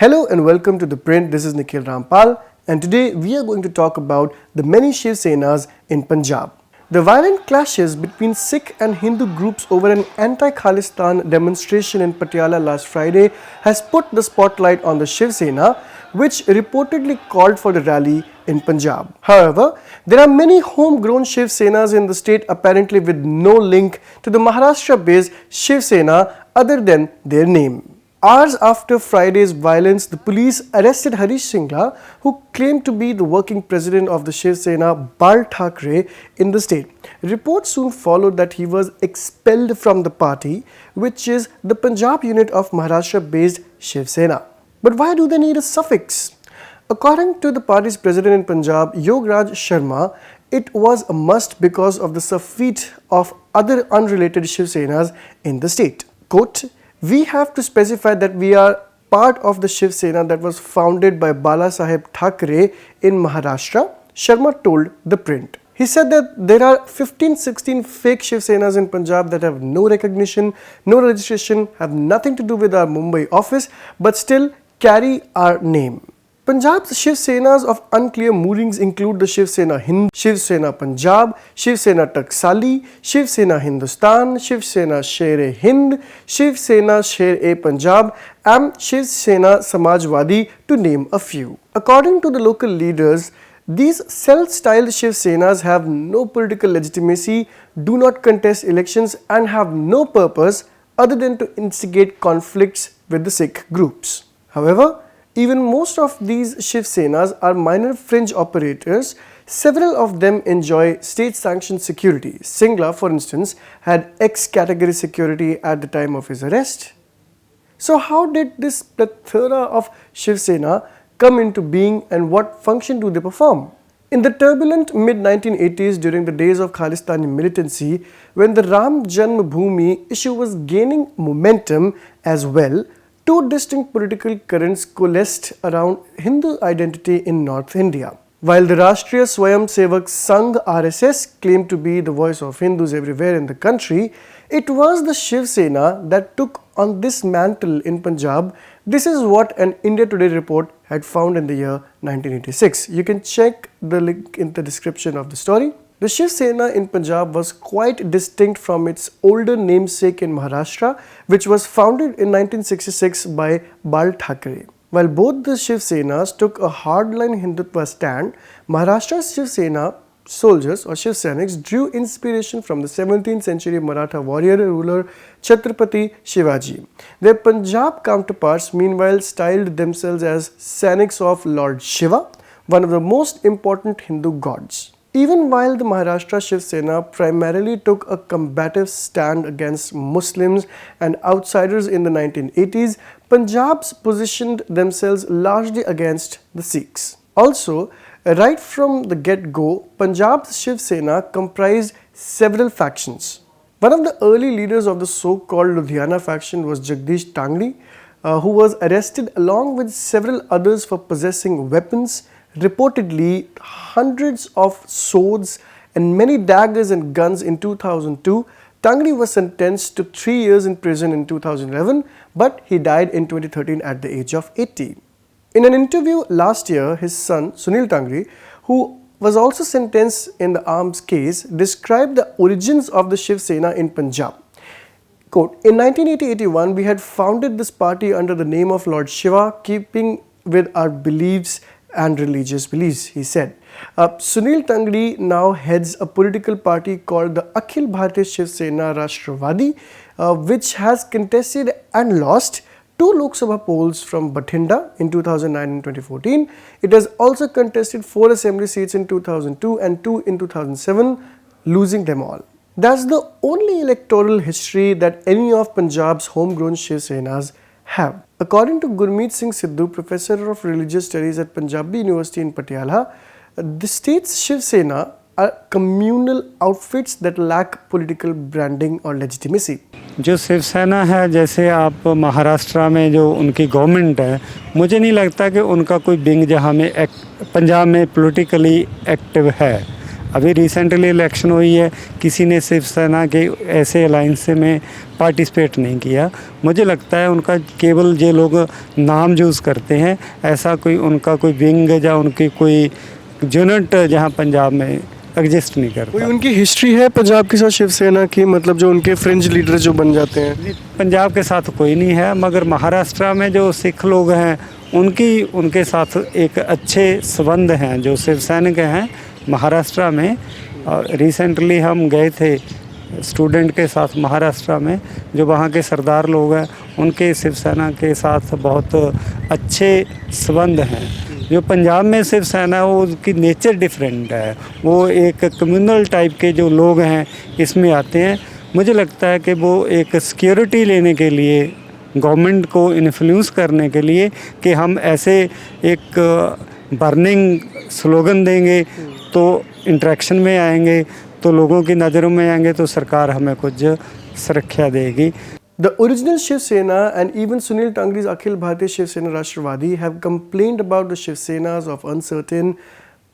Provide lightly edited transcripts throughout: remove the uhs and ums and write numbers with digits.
Hello and welcome to ThePrint. This is Nikhil Rampal, and today we are going to talk about the many Shiv Senas in Punjab. The violent clashes between Sikh and Hindu groups over an anti-Khalistan demonstration in Patiala last Friday has put the spotlight on the Shiv Sena, which reportedly called for the rally in Punjab. However, there are many homegrown Shiv Senas in the state apparently with no link to the Maharashtra-based Shiv Sena other than their name. Hours after Friday's violence, the police arrested Harish Singla, who claimed to be the working president of the Shiv Sena Bal Thackeray in the state. Reports soon followed that he was expelled from the party, which is the Punjab unit of Maharashtra-based Shiv Sena. But why do they need a suffix? According to the party's president in Punjab, Yograj Sharma, it was a must because of the surfeit of other unrelated Shiv Senas in the state. Quote, "We have to specify that we are part of the Shiv Sena that was founded by Bala Saheb Thackeray in Maharashtra," Sharma told ThePrint. He said that there are 15-16 fake Shiv Senas in Punjab that have no recognition, no registration, have nothing to do with our Mumbai office, but still carry our name. Punjab's Shiv Senas of unclear moorings include the Shiv Sena Hind, Shiv Sena Punjab, Shiv Sena Taksali, Shiv Sena Hindustan, Shiv Sena Sher-e-Hind, Shiv Sena Sher-e-Punjab, and Shiv Sena Samajwadi, to name a few. According to the local leaders, these self-styled Shiv Senas have no political legitimacy, do not contest elections, and have no purpose other than to instigate conflicts with the Sikh groups. However, even most of these Shiv Senas are minor fringe operators. Several of them enjoy state-sanctioned security. Singla, for instance, had X-category security at the time of his arrest. So how did this plethora of Shiv Sena come into being, and what function do they perform? In the turbulent mid-1980s, during the days of Khalistani militancy, when the Ram Janmabhoomi issue was gaining momentum as well, two distinct political currents coalesced around Hindu identity in North India. While the Rashtriya Swayam Sevak Sangh RSS claimed to be the voice of Hindus everywhere in the country, it was the Shiv Sena that took on this mantle in Punjab. This is what an India Today report had found in the year 1986. You can check the link in the description of the story. The Shiv Sena in Punjab was quite distinct from its older namesake in Maharashtra, which was founded in 1966 by Bal Thackeray. While both the Shiv Senas took a hardline Hindutva stand, Maharashtra's Shiv Sena soldiers or Shiv Sainiks drew inspiration from the 17th century Maratha warrior ruler Chhatrapati Shivaji. Their Punjab counterparts meanwhile styled themselves as Sainiks of Lord Shiva, one of the most important Hindu gods. Even while the Maharashtra Shiv Sena primarily took a combative stand against Muslims and outsiders in the 1980s, Punjab's positioned themselves largely against the Sikhs. Also, right from the get-go, Punjab's Shiv Sena comprised several factions. One of the early leaders of the so-called Ludhiana faction was Jagdish Tangri, who was arrested along with several others for possessing weapons. Reportedly, hundreds of swords and many daggers and guns in 2002. Tangri was sentenced to 3 years in prison in 2011, but he died in 2013 at the age of 80. In an interview last year, his son Sunil Tangri, who was also sentenced in the arms case, described the origins of the Shiv Sena in Punjab. Quote, "In 1980-81, we had founded this party under the name of Lord Shiva, keeping with our beliefs and religious beliefs," he said. Sunil Tangri now heads a political party called the Akhil Bharatiya Shiv Sena Rashtravadi, which has contested and lost 2 Lok Sabha polls from Bathinda in 2009 and 2014. It has also contested 4 assembly seats in 2002 and 2 in 2007, losing them all. That's the only electoral history that any of Punjab's homegrown Shiv Senas have. According to Gurmeet Singh Sidhu, professor of religious studies at Punjabi University in Patiala, the state's Shiv Sena are communal outfits that lack political branding or legitimacy. जो शिव सेना है, जैसे आप महाराष्ट्र में जो उनकी government है, मुझे नहीं लगता कि उनका कोई विंग जहाँ में पंजाब में पॉलिटिकली एक्टिव है। अभी रिसेंटली इलेक्शन हुई है, किसी ने शिव सेना के ऐसे अलायंस में पार्टिसिपेट नहीं किया। मुझे लगता है उनका केवल ये लोग नाम यूज़ करते हैं, ऐसा कोई उनका कोई विंग या उनकी कोई यूनिट जहाँ पंजाब में एग्जिस्ट नहीं कोई करता। उनकी हिस्ट्री है पंजाब के साथ शिवसेना की, मतलब जो उनके फ्रिंज लीडर जो बन जाते हैं? पंजाब के साथ कोई नहीं है, मगर महाराष्ट्र में जो सिख लोग हैं उनके साथ एक अच्छे संबंध हैं जो शिव सैनिक हैं महाराष्ट्र में। रिसेंटली हम गए थे स्टूडेंट के साथ महाराष्ट्र में, जो वहाँ के सरदार लोग हैं उनके शिवसेना के साथ बहुत अच्छे संबंध हैं। जो पंजाब में शिवसेना है वो उसकी नेचर डिफरेंट है, वो एक कम्युनल टाइप के जो लोग हैं इसमें आते हैं। मुझे लगता है कि वो एक सिक्योरिटी लेने के लिए, गवर्नमेंट को इन्फ्लुएंस करने के लिए कि हम ऐसे एक बर्निंग स्लोगन देंगे तो इंटरेक्शन में आएंगे, तो लोगों की नज़रों में आएंगे, तो सरकार हमें कुछ सुरक्षा देगी। The original Shiv Sena and even Sunil Tangri's Akhil Bharatiya Shiv Sena Rashtravadi have complained about the Shiv Senas of uncertain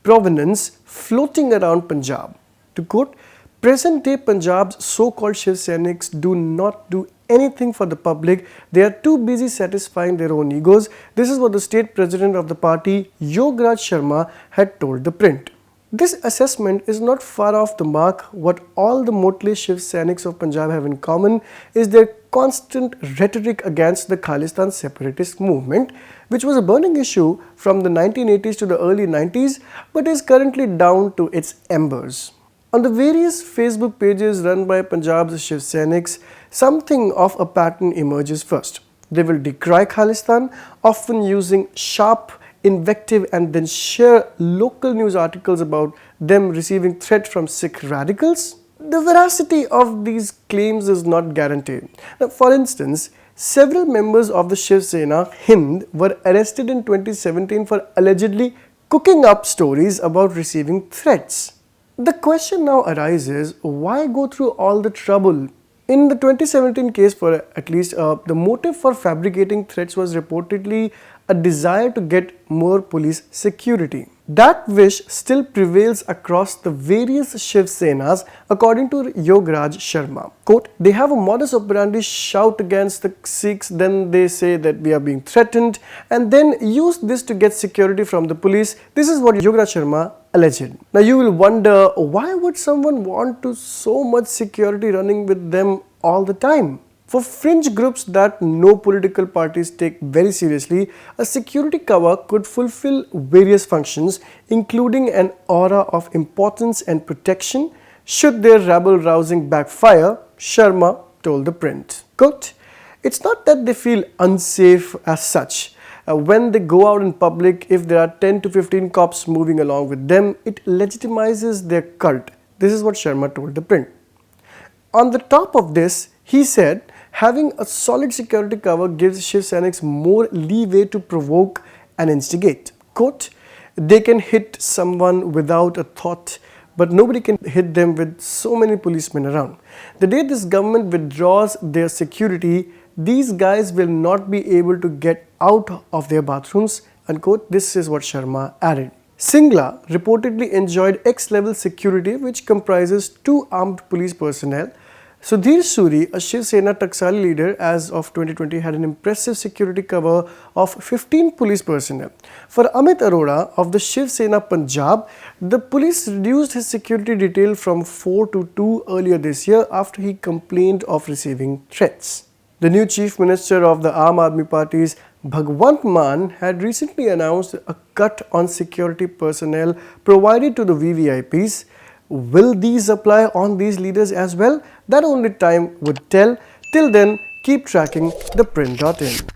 provenance floating around Punjab. To quote, present-day Punjab's so-called Shiv Senics do not do anything for the public. They are too busy satisfying their own egos. This is what the state president of the party, Yograj Sharma, had told ThePrint. This assessment is not far off the mark. What all the motley Shiv Senics of Punjab have in common is their constant rhetoric against the Khalistan separatist movement, which was a burning issue from the 1980s to the early 90s, but is currently down to its embers. On the various Facebook pages run by Punjab's Shiv Senics, something of a pattern emerges first. They will decry Khalistan, often using sharp invective, and then share local news articles about them receiving threat from Sikh radicals. The veracity of these claims is not guaranteed. Now, for instance, several members of the Shiv Sena Hind were arrested in 2017 for allegedly cooking up stories about receiving threats. The question now arises, why go through all the trouble? In the 2017 case, for at least, the motive for fabricating threats was reportedly a desire to get more police security. That wish still prevails across the various Shiv Senas, according to Yograj Sharma. Quote, they have a modus operandi: shout against the Sikhs, then they say that we are being threatened, and then use this to get security from the police. This is what Yograj Sharma alleged. Now you will wonder, why would someone want to so much security running with them all the time? For fringe groups that no political parties take very seriously, a security cover could fulfill various functions, including an aura of importance and protection should their rabble-rousing backfire, Sharma told ThePrint. Quote, it's not that they feel unsafe as such. When they go out in public, if there are 10 to 15 cops moving along with them, it legitimizes their cult. This is what Sharma told ThePrint. On the top of this, he said, having a solid security cover gives Shiv Senics more leeway to provoke and instigate. Quote, they can hit someone without a thought, but nobody can hit them with so many policemen around. The day this government withdraws their security, these guys will not be able to get out of their bathrooms. Unquote. This is what Sharma added. Singla reportedly enjoyed X-level security, which comprises 2 armed police personnel. Sudhir Suri, a Shiv Sena Taksali leader as of 2020, had an impressive security cover of 15 police personnel. For Amit Arora of the Shiv Sena Punjab, the police reduced his security detail from 4 to 2 earlier this year after he complained of receiving threats. The new Chief Minister of the Aam Aadmi Party's Bhagwant Mann had recently announced a cut on security personnel provided to the VVIPs. Will these apply on these leaders as well? That only time would tell. Till then, keep tracking ThePrint.in.